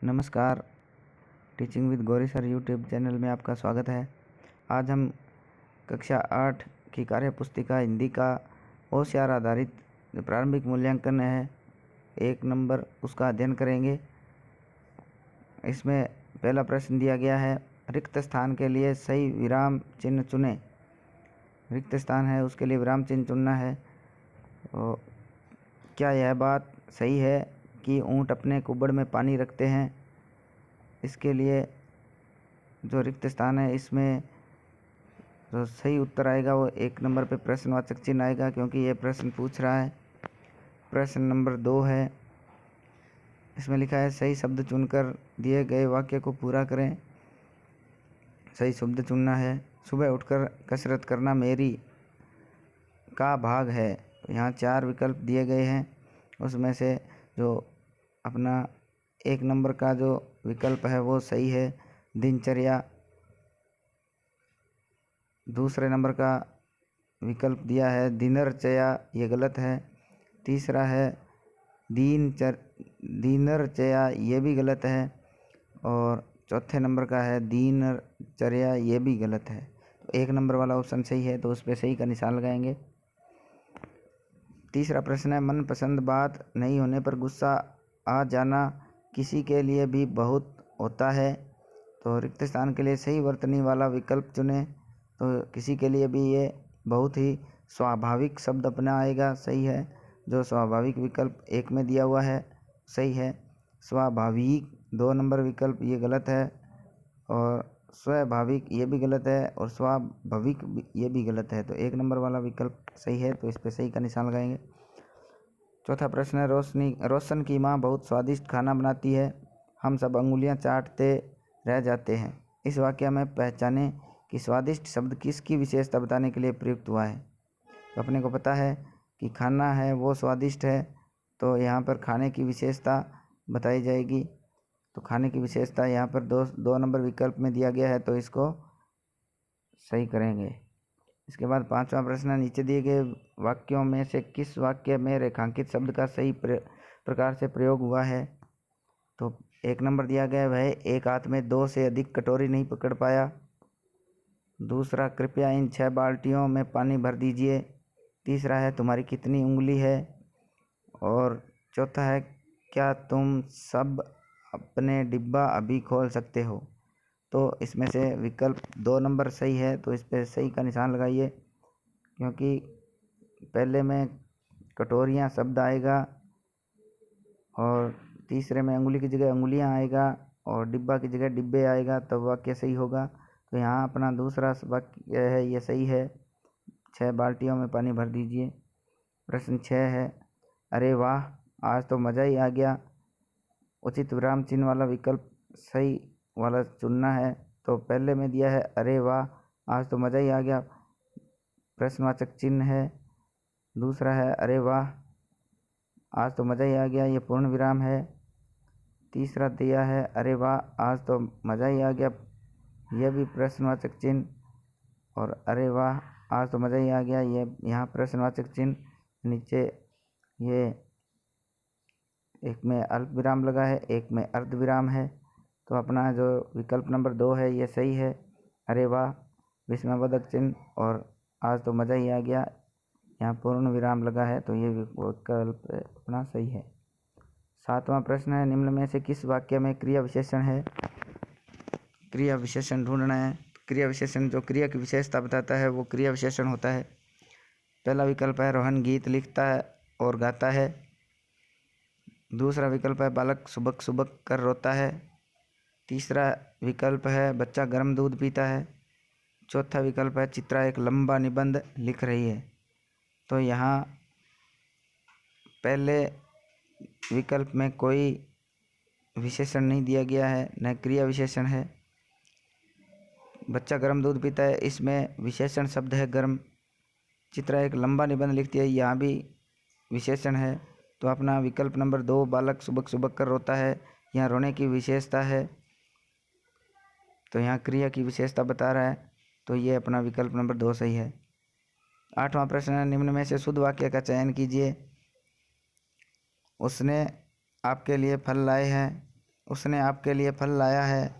नमस्कार, teaching with Gauri sir YouTube channel में आपका स्वागत है। आज हम कक्षा 8 की कार्य पुस्तिका हिंदी का होशियार आधारित प्रारंभिक मूल्यांकन है 1 नंबर, उसका अध्ययन करेंगे। इसमें पहला प्रश्न दिया गया है, रिक्त स्थान के लिए सही विराम चिन्ह चुनें। रिक्त स्थान है उसके लिए विराम चिन्ह चुनना है। तो क्या यह बात सही है कि ऊँट अपने कुब्बड़ में पानी रखते हैं? इसके लिए जो रिक्त स्थान है इसमें जो सही उत्तर आएगा वो 1 नंबर पे प्रश्नवाचक चिन्ह आएगा, क्योंकि ये प्रश्न पूछ रहा है। प्रश्न नंबर 2 है, इसमें लिखा है सही शब्द चुनकर दिए गए वाक्य को पूरा करें। सही शब्द चुनना है। सुबह उठकर कसरत करना मेरी का भाग है। यहाँ 4 विकल्प दिए गए हैं, उसमें से जो अपना 1 नंबर का जो विकल्प है वो सही है, दिनचर्या। दूसरे नंबर का विकल्प दिया है दिनरचया, ये गलत है। तीसरा है दीनरचया, ये भी गलत है। और चौथे नंबर का है दीनचर्या, ये भी गलत है। तो 1 नंबर वाला ऑप्शन सही है, तो उस पर सही का निशान लगाएंगे। तीसरा प्रश्न है, मनपसंद बात नहीं होने पर गुस्सा आ जाना किसी के लिए भी बहुत होता है। तो रिक्त स्थान के लिए सही वर्तनी वाला विकल्प चुनें। तो किसी के लिए भी ये बहुत ही स्वाभाविक शब्द अपना आएगा, सही है। जो स्वाभाविक विकल्प 1 में दिया हुआ है सही है। स्वाभाविक 2 नंबर विकल्प ये गलत है, और स्वाभाविक ये भी गलत है, और स्वाभाविक ये भी गलत है। तो 1 नंबर वाला विकल्प सही है, तो इस पर सही का निशान लगाएंगे। चौथा प्रश्न है, रोशन की माँ बहुत स्वादिष्ट खाना बनाती है, हम सब अंगुलियां चाटते रह जाते हैं। इस वाक्य में पहचाने कि स्वादिष्ट शब्द किसकी विशेषता बताने के लिए प्रयुक्त हुआ है। तो अपने को पता है कि खाना है वो स्वादिष्ट है, तो यहाँ पर खाने की विशेषता बताई जाएगी। तो खाने की विशेषता यहाँ पर 2 नंबर विकल्प में दिया गया है, तो इसको सही करेंगे। इसके बाद 5वां प्रश्न है, नीचे दिए गए वाक्यों में से किस वाक्य में रेखांकित शब्द का सही प्रकार से प्रयोग हुआ है। तो 1 नंबर दिया गया है, वह एक हाथ में 2 से अधिक कटोरी नहीं पकड़ पाया। दूसरा, कृपया इन 6 बाल्टियों में पानी भर दीजिए। तीसरा है, तुम्हारी कितनी उंगली है। और चौथा है, क्या तुम सब अपने डिब्बा अभी खोल सकते हो। तो इसमें से विकल्प 2 नंबर सही है, तो इस पर सही का निशान लगाइए, क्योंकि पहले में कटोरियाँ शब्द आएगा, और तीसरे में अंगुली की जगह अंगुलियाँ आएगा, और डिब्बा की जगह डिब्बे आएगा, तब वाक्य सही होगा। तो यहाँ अपना दूसरा वाक्य है ये सही है, 6 बाल्टियों में पानी भर दीजिए। प्रश्न 6 है, अरे वाह आज तो मज़ा ही आ गया। उचित विराम चिन्ह वाला विकल्प सही वाला चुनना है। तो पहले में दिया है अरे वाह आज तो मज़ा ही आ गया, प्रश्नवाचक चिन्ह है। दूसरा है अरे वाह आज तो मज़ा ही आ गया, ये पूर्ण विराम है। तीसरा दिया है अरे वाह आज तो मज़ा ही आ गया, यह भी प्रश्नवाचक चिन्ह। और अरे वाह आज तो मज़ा ही आ गया, ये यहाँ प्रश्नवाचक चिन्ह। नीचे ये एक में अल्प विराम लगा है, एक में अर्ध विराम है। तो अपना जो विकल्प नंबर 2 है ये सही है, अरे वाह विस्मयवर्धक चिन्ह, और आज तो मज़ा ही आ गया, यहाँ पूर्ण विराम लगा है, तो ये विकल्प अपना सही है। 7वां प्रश्न है, निम्न में से किस वाक्य में क्रिया विशेषण है। क्रिया विशेषण ढूंढना है। क्रिया विशेषण जो क्रिया की विशेषता बताता है वो क्रिया विशेषण होता है। पहला विकल्प है, रोहन गीत लिखता है और गाता है। दूसरा विकल्प है, बालक सुबक सुबक कर रोता है। तीसरा विकल्प है, बच्चा गर्म दूध पीता है। चौथा विकल्प है, चित्रा एक लंबा निबंध लिख रही है। तो यहाँ पहले विकल्प में कोई विशेषण नहीं दिया गया है, न क्रिया विशेषण है। बच्चा गर्म दूध पीता है, इसमें विशेषण शब्द है गर्म। चित्रा एक लंबा निबंध लिखती है, यहाँ भी विशेषण है। तो अपना विकल्प नंबर 2, बालक सुबक सुबक कर रोता है, यहाँ रोने की विशेषता है, तो यहाँ क्रिया की विशेषता बता रहा है, तो ये अपना विकल्प नंबर 2 सही है। 8वां प्रश्न है, निम्न में से शुद्ध वाक्य का चयन कीजिए। उसने आपके लिए फल लाए हैं। उसने आपके लिए फल लाया है,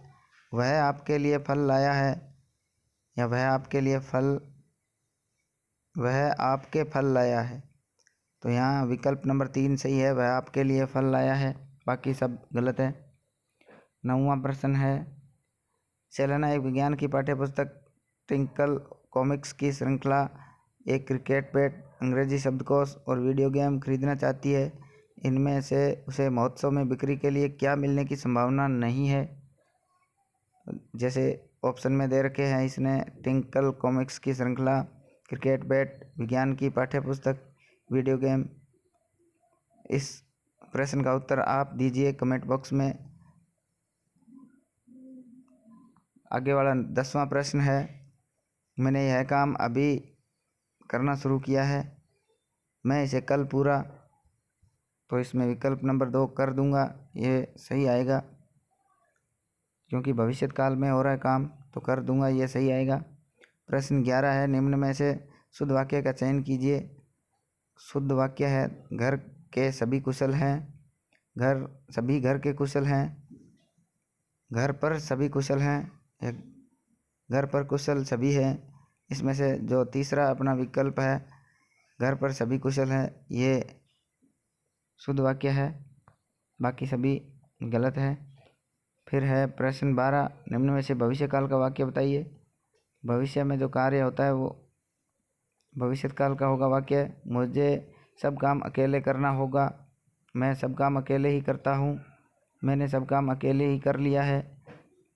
वह आपके लिए फल लाया है, या वह आपके फल लाया है। तो यहाँ विकल्प नंबर 3 सही है, वह आपके लिए फल लाया है, बाकी सब गलत है। 9वां प्रश्न है, सेलेना एक विज्ञान की पाठ्यपुस्तक, ट्विंकल कॉमिक्स की श्रृंखला, एक क्रिकेट बैट, अंग्रेजी शब्दकोश और वीडियो गेम खरीदना चाहती है। इनमें से उसे महोत्सव में बिक्री के लिए क्या मिलने की संभावना नहीं है? जैसे ऑप्शन में दे रखे हैं इसने ट्विंकल कॉमिक्स की श्रृंखला, क्रिकेट बैट, विज्ञान की पाठ्यपुस्तक, वीडियो गेम। इस प्रश्न का उत्तर आप दीजिए कमेंट बॉक्स में। आगे वाला 10वां प्रश्न है, मैंने यह काम अभी करना शुरू किया है, मैं इसे कल पूरा। तो इसमें विकल्प नंबर 2 कर दूंगा, ये सही आएगा, क्योंकि भविष्य काल में हो रहा है काम, तो कर दूंगा, ये सही आएगा। प्रश्न 11 है, निम्न में से शुद्ध वाक्य का चयन कीजिए। शुद्ध वाक्य है, घर के सभी कुशल हैं, सभी घर के कुशल हैं, घर पर सभी कुशल हैं, या घर पर कुशल सभी हैं। इसमें से जो तीसरा अपना विकल्प है, घर पर सभी कुशल हैं, ये शुद्ध वाक्य है, बाकी सभी गलत है। फिर है प्रश्न 12, निम्न में से भविष्य काल का वाक्य बताइए। भविष्य में जो कार्य होता है वो भविष्य काल का होगा वाक्य, मुझे सब काम अकेले करना होगा, मैं सब काम अकेले ही करता हूँ, मैंने सब काम अकेले ही कर लिया है,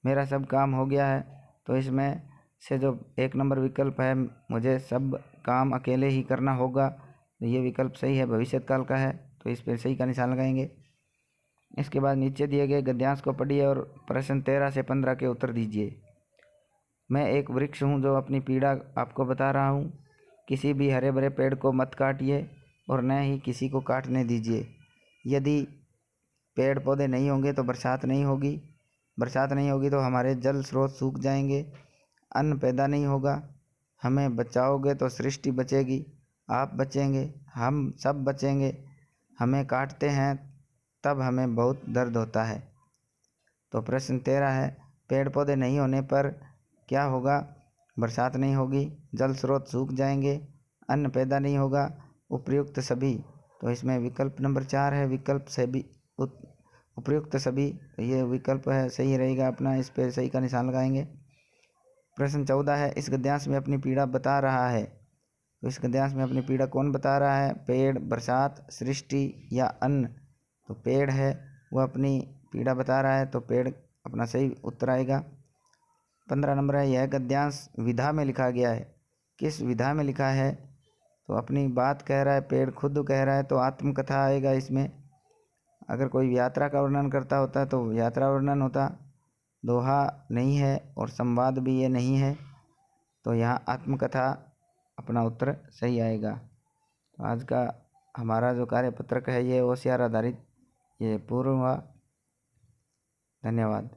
मेरा सब काम हो गया है। तो इसमें से जो 1 नंबर विकल्प है, मुझे सब काम अकेले ही करना होगा, तो ये विकल्प सही है, भविष्य काल का है, तो इस पर सही का निशान लगाएंगे। इसके बाद नीचे दिए गए गद्यांश को पढ़िए और प्रश्न 13 से 15 के उत्तर दीजिए। मैं एक वृक्ष हूँ जो अपनी पीड़ा आपको बता रहा हूँ, किसी भी हरे भरे पेड़ को मत काटिए और न ही किसी को काटने दीजिए। यदि पेड़ पौधे नहीं होंगे तो बरसात नहीं होगी, बरसात नहीं होगी तो हमारे जल स्रोत सूख जाएंगे, अन्न पैदा नहीं होगा, हमें बचाओगे तो सृष्टि बचेगी, आप बचेंगे, हम सब बचेंगे, हमें काटते हैं तब हमें बहुत दर्द होता है। तो प्रश्न 13 है, पेड़ पौधे नहीं होने पर क्या होगा? बरसात नहीं होगी, जल स्रोत सूख जाएंगे, अन्न पैदा नहीं होगा, उपयुक्त सभी। तो इसमें विकल्प नंबर 4 है, विकल्प सभी, उपयुक्त सभी, तो ये विकल्प है, सही रहेगा अपना, इस पर सही का निशान लगाएंगे। प्रश्न 14 है, इस गद्यांश में अपनी पीड़ा बता रहा है। तो इस गद्यांश में अपनी पीड़ा कौन बता रहा है? पेड़, बरसात, सृष्टि या अन्न? तो पेड़ है, वो अपनी पीड़ा बता रहा है, तो पेड़ अपना सही उत्तर आएगा। 15 नंबर है, यह गद्यांश विधा में लिखा गया है, किस विधा में लिखा है? तो अपनी बात कह रहा है, पेड़ खुद कह रहा है, तो आत्मकथा आएगा इसमें। अगर कोई यात्रा का वर्णन करता होता तो यात्रा वर्णन होता, दोहा नहीं है और संवाद भी ये नहीं है, तो यहाँ आत्मकथा अपना उत्तर सही आएगा। तो आज का हमारा जो कार्यपत्रक है ये OCR आधारित ये पूर्ण हुआ। धन्यवाद।